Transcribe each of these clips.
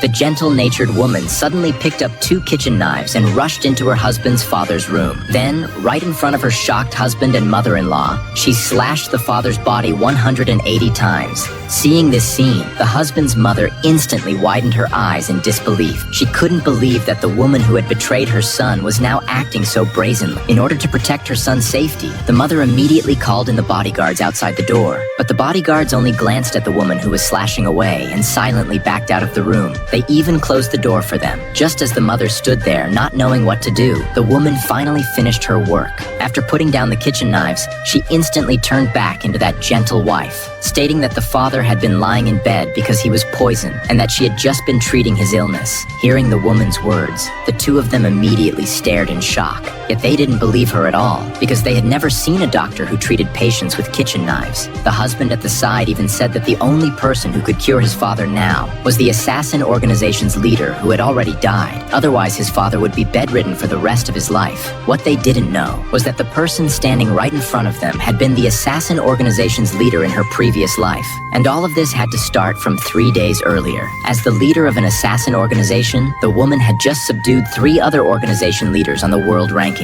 the gentle-natured woman suddenly picked up 2 kitchen knives and rushed into her husband's father's room. Then, right in front of her shocked husband and mother-in-law, she slashed the father's body 180 times. Seeing this scene, the husband's mother instantly widened her eyes in disbelief. She couldn't believe that the woman who had betrayed her son was now acting so brazenly. In order to protect her son's safety, the mother immediately called in the bodyguards outside the door. But the bodyguards only glanced at the woman who was slashing away and silently backed out of the room. They even closed the door for them. Just as the mother stood there, not knowing what to do, the woman finally finished her work. After putting down the kitchen knives, she instantly turned back into that gentle wife, stating that the father had been lying in bed because he was poisoned and that she had just been treating his illness. Hearing the woman's words, the two of them immediately stared in shock. Yet they didn't believe her at all, because they had never seen a doctor who treated patients with kitchen knives. The husband at the side even said that the only person who could cure his father now was the assassin organization's leader, who had already died. Otherwise, his father would be bedridden for the rest of his life. What they didn't know was that the person standing right in front of them had been the assassin organization's leader in her previous life. And all of this had to start from 3 days earlier. As the leader of an assassin organization, the woman had just subdued 3 other organization leaders on the world rankings.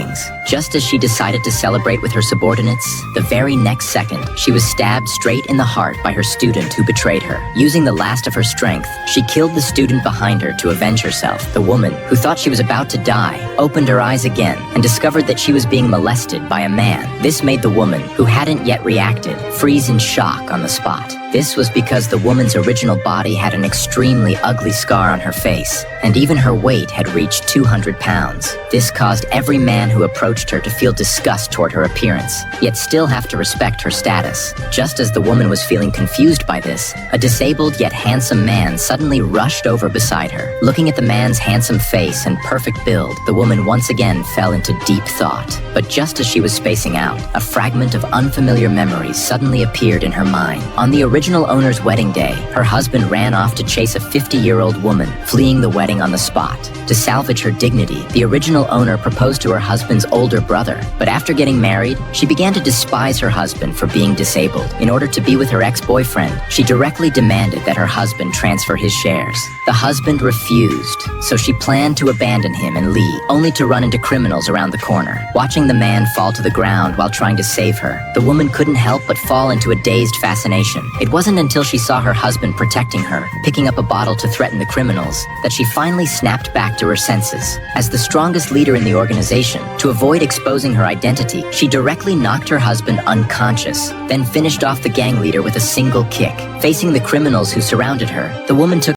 Just as she decided to celebrate with her subordinates, the very next second, she was stabbed straight in the heart by her student who betrayed her. Using the last of her strength, she killed the student behind her to avenge herself. The woman, who thought she was about to die, opened her eyes again and discovered that she was being molested by a man. This made the woman, who hadn't yet reacted, freeze in shock on the spot. This was because the woman's original body had an extremely ugly scar on her face, and even her weight had reached 200 pounds. This caused every man who approached her to feel disgust toward her appearance, yet still have to respect her status. Just as the woman was feeling confused by this, a disabled yet handsome man suddenly rushed over beside her. Looking at the man's handsome face and perfect build, the woman once again fell into deep thought. But just as she was spacing out, a fragment of unfamiliar memories suddenly appeared in her mind. On the original owner's wedding day, her husband ran off to chase a 50-year-old woman, fleeing the wedding on the spot. To salvage her dignity, the original owner proposed to her husband's older brother. But after getting married, she began to despise her husband for being disabled. In order to be with her ex-boyfriend, she directly demanded that her husband transfer his shares. The husband refused, so she planned to abandon him and leave, only to run into criminals around the corner. Watching the man fall to the ground while trying to save her, the woman couldn't help but fall into a dazed fascination. It wasn't until she saw her husband protecting her, picking up a bottle to threaten the criminals, that she finally snapped back to her senses. As the strongest leader in the organization, to avoid exposing her identity, she directly knocked her husband unconscious, then finished off the gang leader with a single kick. Facing the criminals who surrounded her, the woman took